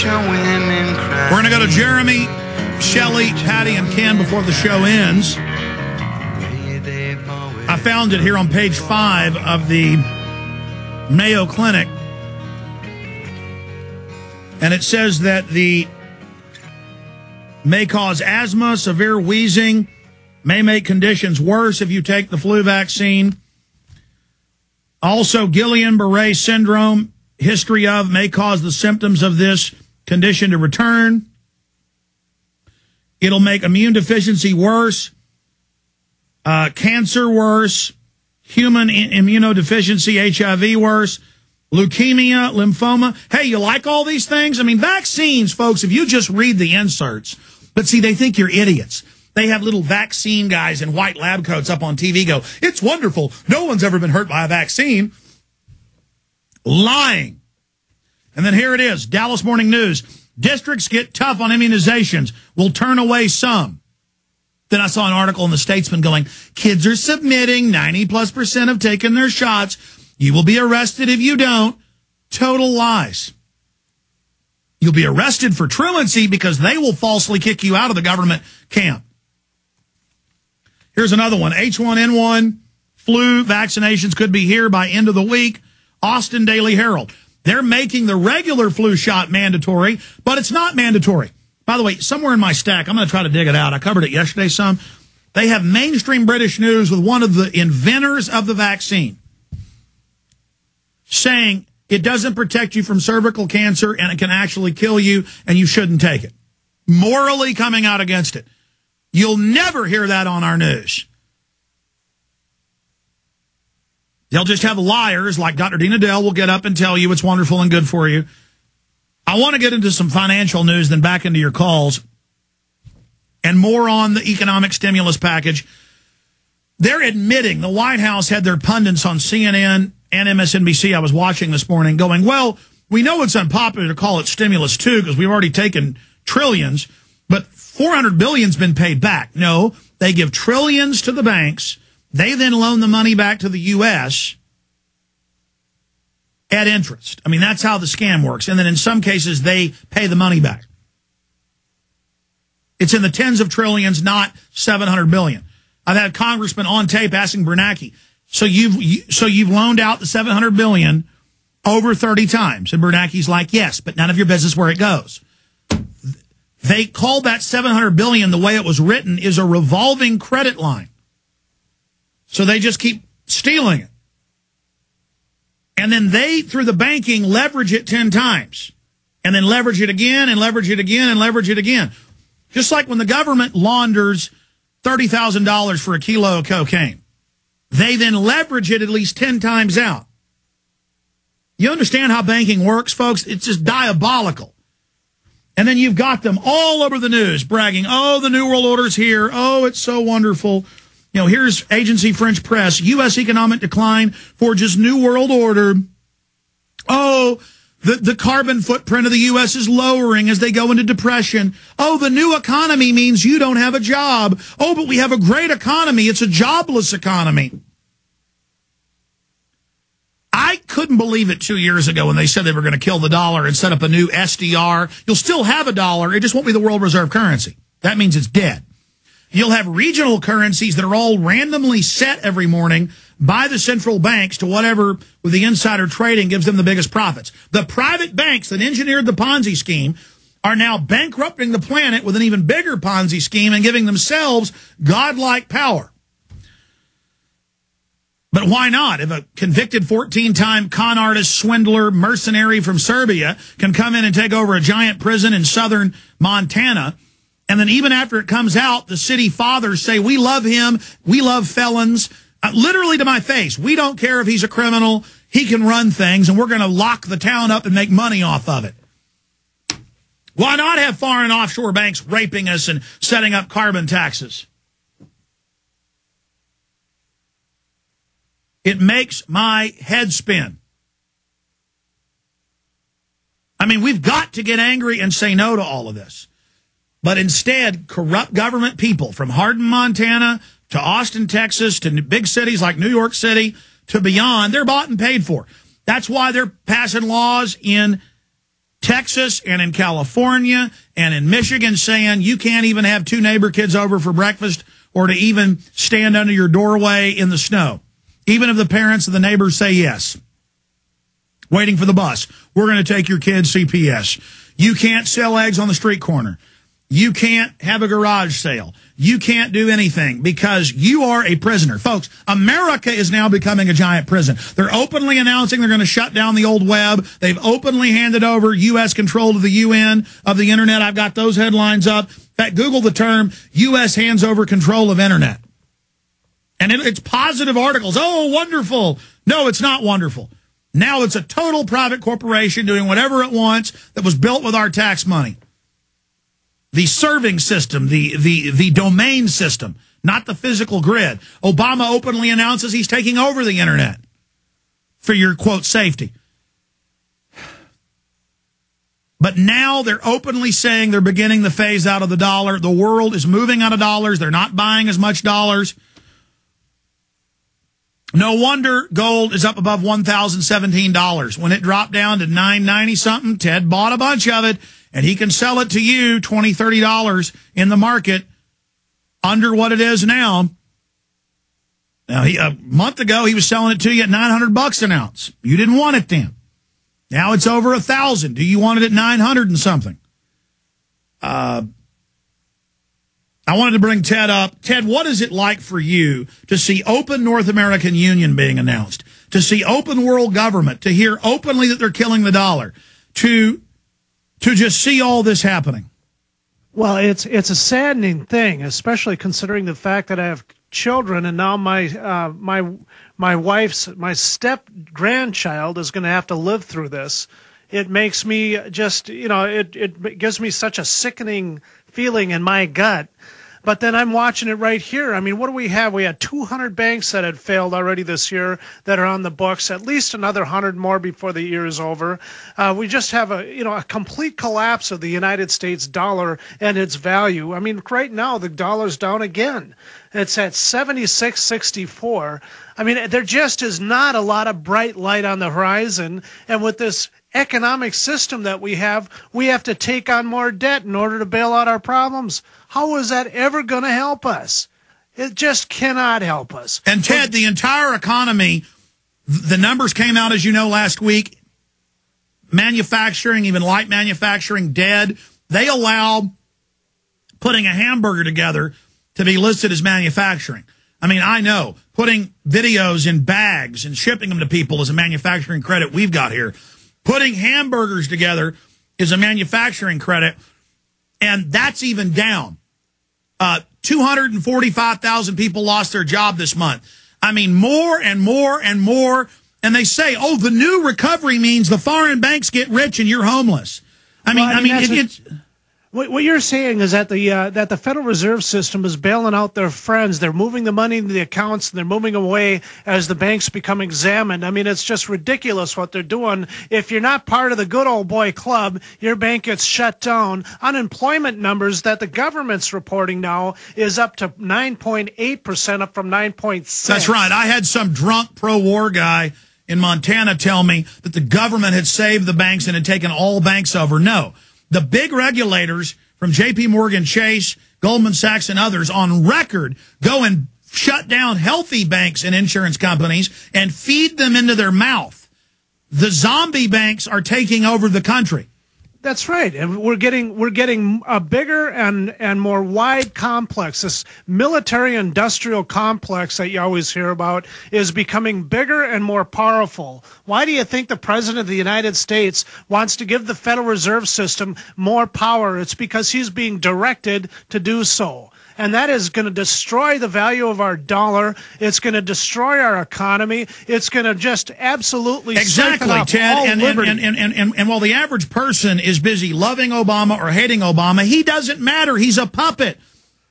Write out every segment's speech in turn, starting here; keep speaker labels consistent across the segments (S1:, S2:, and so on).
S1: We're going to go to Jeremy, Shelley, Patty, and Ken before the show ends. I found it here on page 5 of the Mayo Clinic. And it says that the may cause asthma, severe wheezing, may make conditions worse if you take the flu vaccine. Also, Guillain-Barré syndrome, history of, may cause the symptoms of this condition to return. It'll make immune deficiency worse, cancer worse, human immunodeficiency, HIV worse, leukemia, lymphoma. Hey, you like all these things? I mean, vaccines, folks, if you just read the inserts, but see, they think you're idiots. They have little vaccine guys in white lab coats up on TV go, it's wonderful. No one's ever been hurt by a vaccine. Lying. And then here it is, Dallas Morning News. Districts get tough on immunizations. Will turn away some. Then I saw an article in the Statesman going, kids are submitting, 90+% have taken their shots. You will be arrested if you don't. Total lies. You'll be arrested for truancy because they will falsely kick you out of the government camp. Here's another one. H1N1 flu vaccinations could be here by end of the week. Austin Daily Herald. They're making the regular flu shot mandatory, but it's not mandatory. By the way, somewhere in my stack, I'm going to try to dig it out. I covered it yesterday some. They have mainstream British news with one of the inventors of the vaccine saying it doesn't protect you from cervical cancer and it can actually kill you and you shouldn't take it. Morally coming out against it. You'll never hear that on our news. They'll just have liars like Dr. Dina Dell will get up and tell you it's wonderful and good for you. I want to get into some financial news, then back into your calls, and more on the economic stimulus package. They're admitting, the White House had their pundits on CNN and MSNBC I was watching this morning going, well, we know it's unpopular to call it stimulus too because we've already taken trillions, but $400 billion's been paid back. No, they give trillions to the banks. They then loan the money back to the U.S. at interest. I mean, that's how the scam works. And then in some cases, they pay the money back. It's in the tens of trillions, not $700 billion. I've had congressmen on tape asking Bernanke, so you've loaned out the $700 billion over 30 times. And Bernanke's like, yes, but none of your business where it goes. They call that $700 billion, the way it was written, is a revolving credit line. So they just keep stealing it. And then they, through the banking, leverage it 10 times. And then leverage it again, and leverage it again, and leverage it again. Just like when the government launders $30,000 for a kilo of cocaine. They then leverage it at least 10 times out. You understand how banking works, folks? It's just diabolical. And then you've got them all over the news bragging, oh, the New World Order's here. Oh, it's so wonderful. You know, here's Agency French Press. U.S. economic decline forges New World Order. Oh, the carbon footprint of the U.S. is lowering as they go into depression. Oh, the new economy means you don't have a job. Oh, but we have a great economy. It's a jobless economy. I couldn't believe it 2 years ago when they said they were going to kill the dollar and set up a new SDR. You'll still have a dollar. It just won't be the world reserve currency. That means it's dead. You'll have regional currencies that are all randomly set every morning by the central banks to whatever with the insider trading gives them the biggest profits. The private banks that engineered the Ponzi scheme are now bankrupting the planet with an even bigger Ponzi scheme and giving themselves godlike power. But why not? If a convicted 14-time con artist, swindler, mercenary from Serbia can come in and take over a giant prison in southern Montana, and then even after it comes out, the city fathers say, we love him, we love felons, literally to my face. We don't care if he's a criminal, he can run things, and we're going to lock the town up and make money off of it. Why not have foreign offshore banks raping us and setting up carbon taxes? It makes my head spin. I mean, we've got to get angry and say no to all of this. But instead, corrupt government people from Hardin, Montana, to Austin, Texas, to big cities like New York City, to beyond, they're bought and paid for. That's why they're passing laws in Texas and in California and in Michigan saying you can't even have 2 neighbor kids over for breakfast or to even stand under your doorway in the snow. Even if the parents of the neighbors say yes. Waiting for the bus. We're going to take your kids CPS. You can't sell eggs on the street corner. You can't have a garage sale. You can't do anything because you are a prisoner. Folks, America is now becoming a giant prison. They're openly announcing they're going to shut down the old web. They've openly handed over U.S. control to the UN of the Internet. I've got those headlines up. In fact, Google the term, U.S. hands over control of Internet. And it's positive articles. Oh, wonderful. No, it's not wonderful. Now it's a total private corporation doing whatever it wants that was built with our tax money. The serving system, the domain system, not the physical grid. Obama openly announces he's taking over the Internet for your, quote, safety. But now they're openly saying they're beginning the phase out of the dollar. The world is moving out of dollars. They're not buying as much dollars. No wonder gold is up above $1,017. When it dropped down to $990 something, Ted bought a bunch of it. And he can sell it to you $20, $30 in the market under what it is now. Now, a month ago, he was selling it to you at $900 an ounce. You didn't want it then. Now it's over $1,000. Do you want it at 900 and something? I wanted to bring Ted up. Ted, what is it like for you to see open North American Union being announced, to see open world government, to hear openly that they're killing the dollar, to just see all this happening?
S2: Well, it's a saddening thing, especially considering the fact that I have children, and now my wife's step grandchild is going to have to live through this. It makes me just, it gives me such a sickening feeling in my gut. But then I'm watching it right here. I mean, what do we have? We had 200 banks that had failed already this year that are on the books, at least another 100 more before the year is over. We just have a complete collapse of the United States dollar and its value. I mean, right now the dollar's down again. It's at 76.64. I mean, there just is not a lot of bright light on the horizon. And with this economic system that we have to take on more debt in order to bail out our problems. How is that ever going to help us? It just cannot help us.
S1: And Ted, the entire economy, the numbers came out, as you know, last week. Manufacturing, even light manufacturing, dead. They allow putting a hamburger together to be listed as manufacturing. I mean, I know putting videos in bags and shipping them to people is a manufacturing credit we've got here. Putting hamburgers together is a manufacturing credit, and that's even down. 245,000 people lost their job this month. I mean, more and more and more. And they say, oh, the new recovery means the foreign banks get rich and you're homeless. It's...
S2: What you're saying is that the Federal Reserve System is bailing out their friends. They're moving the money into the accounts, and they're moving away as the banks become examined. I mean, it's just ridiculous what they're doing. If you're not part of the good old boy club, your bank gets shut down. Unemployment numbers that the government's reporting now is up to 9.8%, up from 9.6%.
S1: That's right. I had some drunk pro-war guy in Montana tell me that the government had saved the banks and had taken all banks over. No. The big regulators from J.P. Morgan Chase, Goldman Sachs, and others on record go and shut down healthy banks and insurance companies and feed them into their mouth. The zombie banks are taking over the country.
S2: That's right, and we're getting a bigger and more wide complex. This military-industrial complex that you always hear about is becoming bigger and more powerful. Why do you think the President of the United States wants to give the Federal Reserve System more power? It's because he's being directed to do so. And that is going to destroy the value of our dollar. It's going to destroy our economy. It's going to just absolutely
S1: exactly, Ted. And while the average person is busy loving Obama or hating Obama, he doesn't matter. He's a puppet.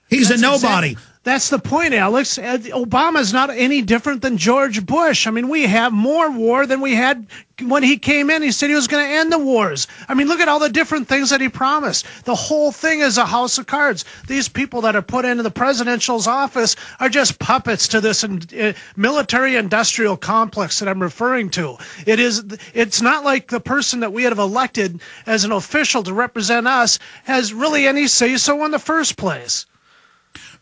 S1: He's a nobody.
S2: That's the point, Alex. Obama's not any different than George Bush. I mean, we have more war than we had when he came in. He said he was going to end the wars. I mean, look at all the different things that he promised. The whole thing is a house of cards. These people that are put into the presidential's office are just puppets to this military-industrial complex that I'm referring to. It's not like the person that we have elected as an official to represent us has really any say-so in the first place.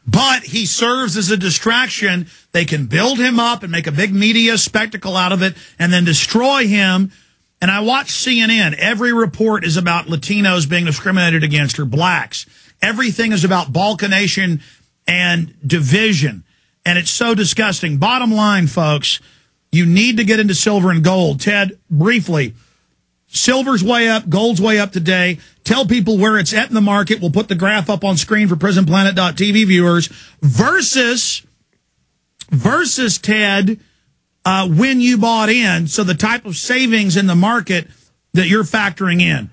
S1: But he serves as a distraction. They can build him up and make a big media spectacle out of it and then destroy him. And I watch CNN. Every report is about Latinos being discriminated against or blacks. Everything is about balkanation and division. And it's so disgusting. Bottom line, folks, you need to get into silver and gold. Ted, briefly, silver's way up, gold's way up today. Tell people where it's at in the market. We'll put the graph up on screen for prisonplanet.tv viewers. Versus Ted, when you bought in. So the type of savings in the market that you're factoring in.